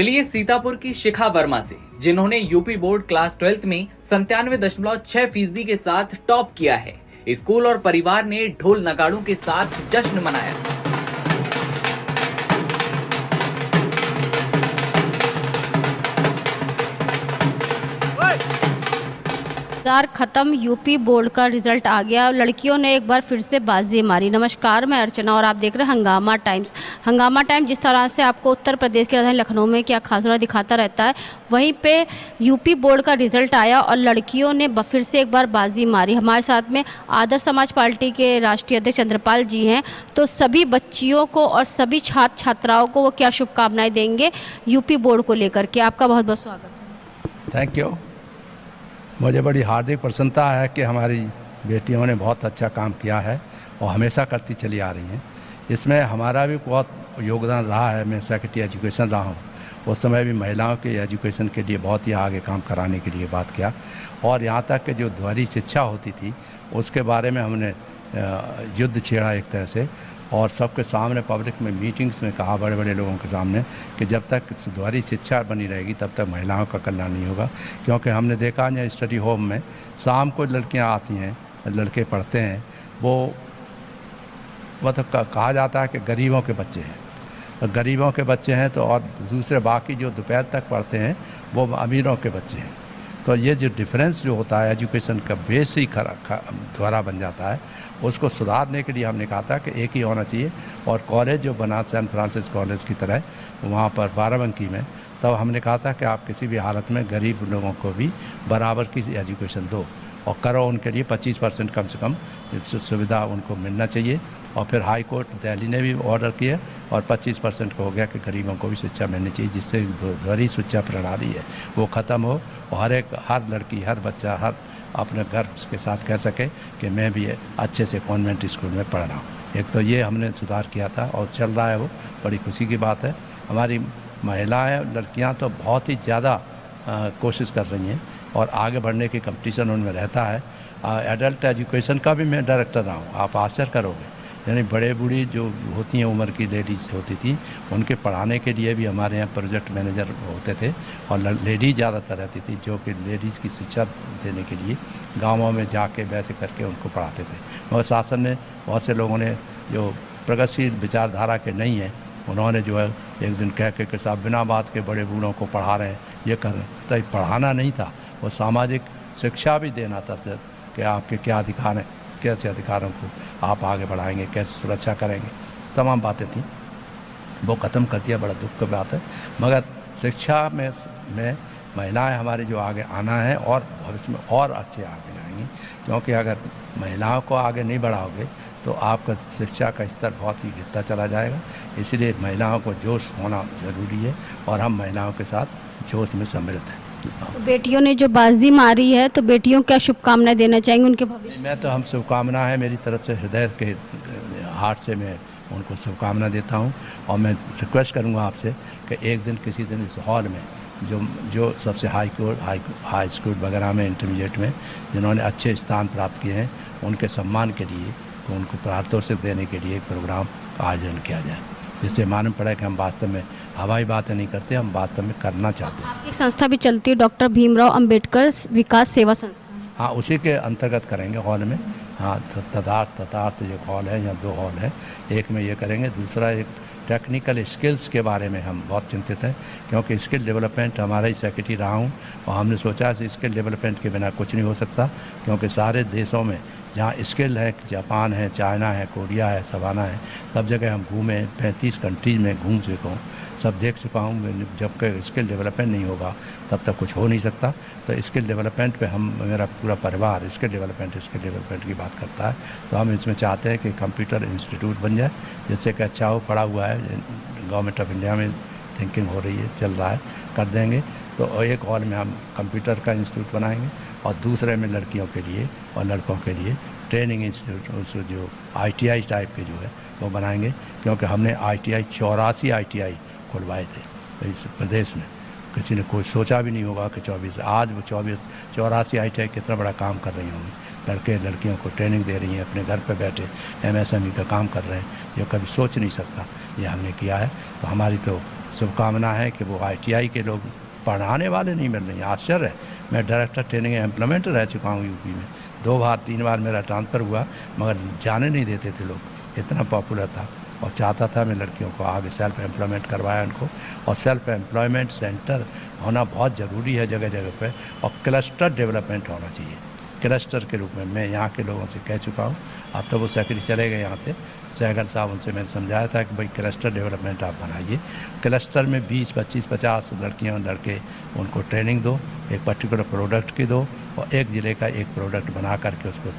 मिलिए सीतापुर की शिखा वर्मा से, जिन्होंने यूपी बोर्ड क्लास 12th में 97.6% के साथ टॉप किया है। स्कूल और परिवार ने ढोल नगाड़ों के साथ जश्न मनाया। खत्म, यूपी बोर्ड का रिजल्ट आ गया। लड़कियों ने एक बार फिर से बाजी मारी। नमस्कार, मैं अर्चना और आप देख रहे हैं हंगामा टाइम्स। हंगामा टाइम्स जिस तरह से आपको उत्तर प्रदेश की राजधानी लखनऊ में क्या खास दिखाता रहता है, वहीं पे यूपी बोर्ड का रिजल्ट आया और लड़कियों ने फिर से एक बार बाजी मारी। हमारे साथ में आदर्श समाज पार्टी के राष्ट्रीय अध्यक्ष चंद्रपाल जी हैं, तो सभी बच्चियों को और सभी छात्र छात्राओं को वो क्या शुभकामनाएं देंगे यूपी बोर्ड को लेकर के। आपका बहुत बहुत स्वागत है। Thank you. मुझे बड़ी हार्दिक प्रसन्नता है कि हमारी बेटियों ने बहुत अच्छा काम किया है और हमेशा करती चली आ रही हैं। इसमें हमारा भी बहुत योगदान रहा है। मैं सेक्रेटरी एजुकेशन रहा हूँ, उस समय भी महिलाओं के एजुकेशन के लिए बहुत ही आगे काम कराने के लिए बात किया और यहाँ तक कि जो द्वारी शिक्षा होती थी उसके बारे में हमने युद्ध छेड़ा एक तरह से, और सबके सामने पब्लिक में मीटिंग्स में कहा, बड़े बड़े लोगों के सामने, कि जब तक द्वारी शिक्षा बनी रहेगी तब तक महिलाओं का कल्याण नहीं होगा। क्योंकि हमने देखा है स्टडी होम में शाम को लड़कियां आती हैं, लड़के पढ़ते हैं, वो मतलब कहा जाता है कि गरीबों के बच्चे हैं। गरीबों के बच्चे हैं तो, और दूसरे बाकी जो दोपहर तक पढ़ते हैं वो अमीरों के बच्चे हैं। तो ये जो डिफरेंस जो होता है एजुकेशन का बेस ही द्वारा बन जाता है, उसको सुधारने के लिए हमने कहा था कि एक ही होना चाहिए। और कॉलेज जो बना सैन फ्रांसिस कॉलेज की तरह वहाँ पर बाराबंकी में, तब हमने कहा था कि आप किसी भी हालत में गरीब लोगों को भी बराबर की एजुकेशन दो और करो। उनके लिए 25% कम से कम सुविधा उनको मिलना चाहिए। और फिर हाई कोर्ट दिल्ली ने भी ऑर्डर किया और 25% को हो गया कि गरीबों को भी शिक्षा मिलनी चाहिए, जिससे द्वारी शिक्षा प्रणाली है वो ख़त्म हो और हर लड़की, हर बच्चा, हर अपने गर्व के साथ कह सके कि मैं भी अच्छे से कॉन्वेंट स्कूल में पढ़ रहा हूँ। एक तो ये हमने सुधार किया था और चल रहा है, वो बड़ी खुशी की बात है। हमारी महिलाएं, लड़कियां तो बहुत ही ज़्यादा कोशिश कर रही हैं और आगे बढ़ने की कंपटीशन उनमें रहता है। एडल्ट एजुकेशन का भी मैं डायरेक्टर रहा हूँ, आप आश्चर्य करोगे। यानी बड़े बूढ़ी जो होती हैं उम्र की लेडीज़ होती थी, उनके पढ़ाने के लिए भी हमारे यहाँ प्रोजेक्ट मैनेजर होते थे और लेडीज ज़्यादातर रहती थी, जो कि लेडीज़ की शिक्षा देने के लिए गाँवों में जाके वैसे करके उनको पढ़ाते थे। मगर शासन ने, बहुत से लोगों ने जो प्रगतिशील विचारधारा के नहीं हैं, उन्होंने जो है एक दिन कह के साहब बिना बात के बड़े बूढ़ों को पढ़ा रहे हैं, ये कर रहे हैं। तो ये पढ़ाना नहीं था, वो सामाजिक शिक्षा भी देना था सर, कि आपके क्या अधिकार हैं, कैसे अधिकारों को आप आगे बढ़ाएंगे, कैसे सुरक्षा करेंगे, तमाम बातें थी, वो ख़त्म कर दिया। बड़ा दुख की बात है। मगर शिक्षा में महिलाएं हमारी जो आगे आना है और भविष्य में और अच्छे आगे जाएंगी। क्योंकि अगर महिलाओं को आगे नहीं बढ़ाओगे तो आपका शिक्षा का स्तर बहुत ही गिरता चला जाएगा। इसलिए महिलाओं को जोश होना ज़रूरी है और हम महिलाओं के साथ जोश में सम्मिलित हैं। बेटियों ने जो बाजी मारी है, तो बेटियों क्या शुभकामनाएं देना चाहेंगे उनके भविष्य? मैं तो हम शुभकामना है मेरी तरफ से, हृदय के हार्ट से मैं उनको शुभकामना देता हूं। और मैं रिक्वेस्ट करूंगा आपसे कि एक दिन किसी दिन इस हॉल में जो सबसे हाई स्कूल वगैरह में, इंटरमीडिएट में जिन्होंने अच्छे स्थान प्राप्त किए हैं, उनके सम्मान के लिए, तो उनको पारितोषिक देने के लिए एक प्रोग्राम का आयोजन किया जाए, जिससे मालूम पड़ा कि हम वास्तव में हवाई बातें नहीं करते, हम वास्तव में करना चाहते हैं। आपकी संस्था भी चलती है, डॉक्टर भीमराव अंबेडकर विकास सेवा संस्था। हाँ, उसी के अंतर्गत करेंगे हॉल में। हाँ, तथार्थ जो हॉल है, या 2 हॉल है, एक में ये करेंगे, दूसरा एक टेक्निकल स्किल्स के बारे में हम बहुत चिंतित हैं। क्योंकि स्किल डेवलपमेंट हमारा ही सेक्रेटरी रहा हूँ और हमने सोचा कि स्किल डेवलपमेंट के बिना कुछ नहीं हो सकता। क्योंकि सारे देशों में जहाँ स्किल है, जापान है, चाइना है, कोरिया है, सवाना है, सब जगह हम घूमे, 35 कंट्रीज में घूम चुका हूँ, सब देख चुका हूँ। जब तक स्किल डेवलपमेंट नहीं होगा तब तक कुछ हो नहीं सकता। तो स्किल डेवलपमेंट पे मेरा पूरा परिवार स्किल डेवलपमेंट की बात करता है। तो हम इसमें चाहते हैं कि कंप्यूटर इंस्टीट्यूट बन जाए, जिससे कि अच्छा हो, पड़ा हुआ है, गवर्नमेंट ऑफ इंडिया में थिंकिंग हो रही है, चल रहा है, कर देंगे। तो एक हॉल में हम कंप्यूटर का इंस्टीट्यूट बनाएंगे और दूसरे में लड़कियों के लिए और लड़कों के लिए ट्रेनिंग इंस्टीट्यूट, जो ITI टाइप के जो है वो बनाएंगे। क्योंकि हमने ITI 84 ITI खुलवाए थे इस प्रदेश में, किसी ने कोई सोचा भी नहीं होगा कि 24, आज वो 84 ITI कितना बड़ा काम कर रही होंगी। लड़के लड़कियों को ट्रेनिंग दे रही हैं, अपने घर पर बैठे MSME का काम कर रहे हैं, जो कभी सोच नहीं सकता, ये हमने किया है। तो हमारी तो शुभकामना है कि वो ITI के लोग पढ़ाने वाले नहीं मिल रहे हैं। आश्चर्य है, मैं डायरेक्टर ट्रेनिंग एम्प्लॉयमेंट रह चुका हूँ यूपी में, 2 बार 3 बार मेरा ट्रांसफ़र हुआ, मगर जाने नहीं देते थे लोग, इतना पॉपुलर था। और चाहता था मैं लड़कियों को आगे सेल्फ एम्प्लॉयमेंट करवाया उनको, और सेल्फ एम्प्लॉयमेंट सेंटर होना बहुत ज़रूरी है जगह जगह पे, और क्लस्टर डेवलपमेंट होना चाहिए। क्लस्टर के रूप में मैं यहाँ के लोगों से कह चुका हूँ, अब तो वो सेक्रेटरी चले गए यहाँ से, सहगल साहब, उनसे मैंने समझाया था कि भाई क्लस्टर डेवलपमेंट आप बनाइए। क्लस्टर में 20, 25, 50 लड़कियाँ और लड़के, उनको ट्रेनिंग दो, एक पर्टिकुलर प्रोडक्ट की दो, और एक ज़िले का एक प्रोडक्ट बना करके उसको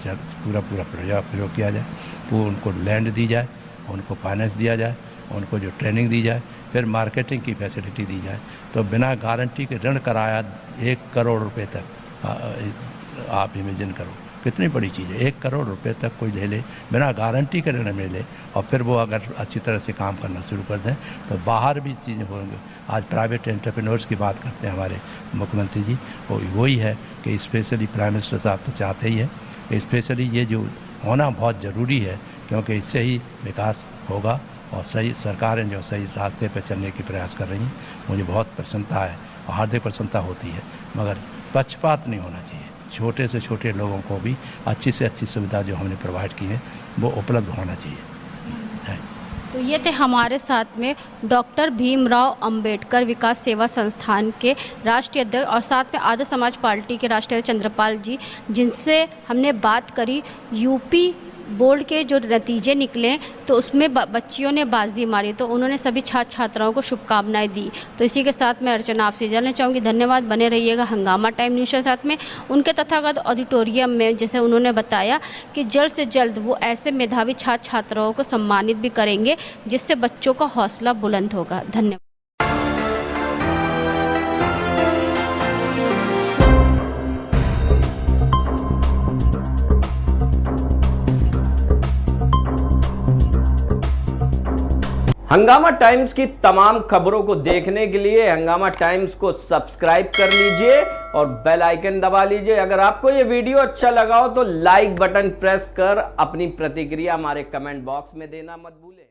पूरा प्रयोग किया जाए। वो उनको लैंड दी जाए, उनको फाइनेंस दिया जाए, उनको जो ट्रेनिंग दी जाए, फिर मार्केटिंग की फैसिलिटी दी जाए। तो बिना गारंटी के ऋण कराया 1 करोड़ रुपए तक, आप इमेजिन करो कितनी बड़ी चीज़ है। 1 करोड़ रुपए तक कोई ले ले, बिना गारंटी के ऋण में ले, और फिर वो अगर अच्छी तरह से काम करना शुरू कर दें तो बाहर भी चीज़ें होंगी। आज प्राइवेट एंटरप्रेन्योर्स की बात करते हैं हमारे मुख्यमंत्री जी, वही है कि स्पेशली प्राइम मिनिस्टर साहब तो चाहते ही है, स्पेशली ये जो होना बहुत ज़रूरी है, क्योंकि इससे ही विकास होगा, और सही सरकारें जो सही रास्ते पर चलने की प्रयास कर रही हैं। मुझे बहुत प्रसन्नता है और हार्दिक प्रसन्नता होती है, मगर पक्षपात नहीं होना चाहिए। छोटे से छोटे लोगों को भी अच्छी से अच्छी सुविधा जो हमने प्रोवाइड की है वो उपलब्ध होना चाहिए। तो ये थे हमारे साथ में डॉक्टर भीमराव अंबेडकर विकास सेवा संस्थान के राष्ट्रीय अध्यक्ष और साथ में आर्य समाज पार्टी के राष्ट्रीय चंद्रपाल जी, जिनसे हमने बात करी यूपी बोर्ड के जो नतीजे निकले तो उसमें बच्चियों ने बाजी मारी, तो उन्होंने सभी छात्र छात्राओं को शुभकामनाएं दी। तो इसी के साथ मैं अर्चना आपसे जानना चाहूँगी, धन्यवाद, बने रहिएगा हंगामा टाइम न्यूज़ के साथ में। उनके तथागत ऑडिटोरियम में जैसे उन्होंने बताया कि जल्द से जल्द वो ऐसे मेधावी छात्र छात्राओं को सम्मानित भी करेंगे जिससे बच्चों का हौसला बुलंद होगा। धन्यवाद। हंगामा टाइम्स की तमाम खबरों को देखने के लिए हंगामा टाइम्स को सब्सक्राइब कर लीजिए और बेल आइकन दबा लीजिए। अगर आपको ये वीडियो अच्छा लगा हो तो लाइक बटन प्रेस कर अपनी प्रतिक्रिया हमारे कमेंट बॉक्स में देना मत भूलें।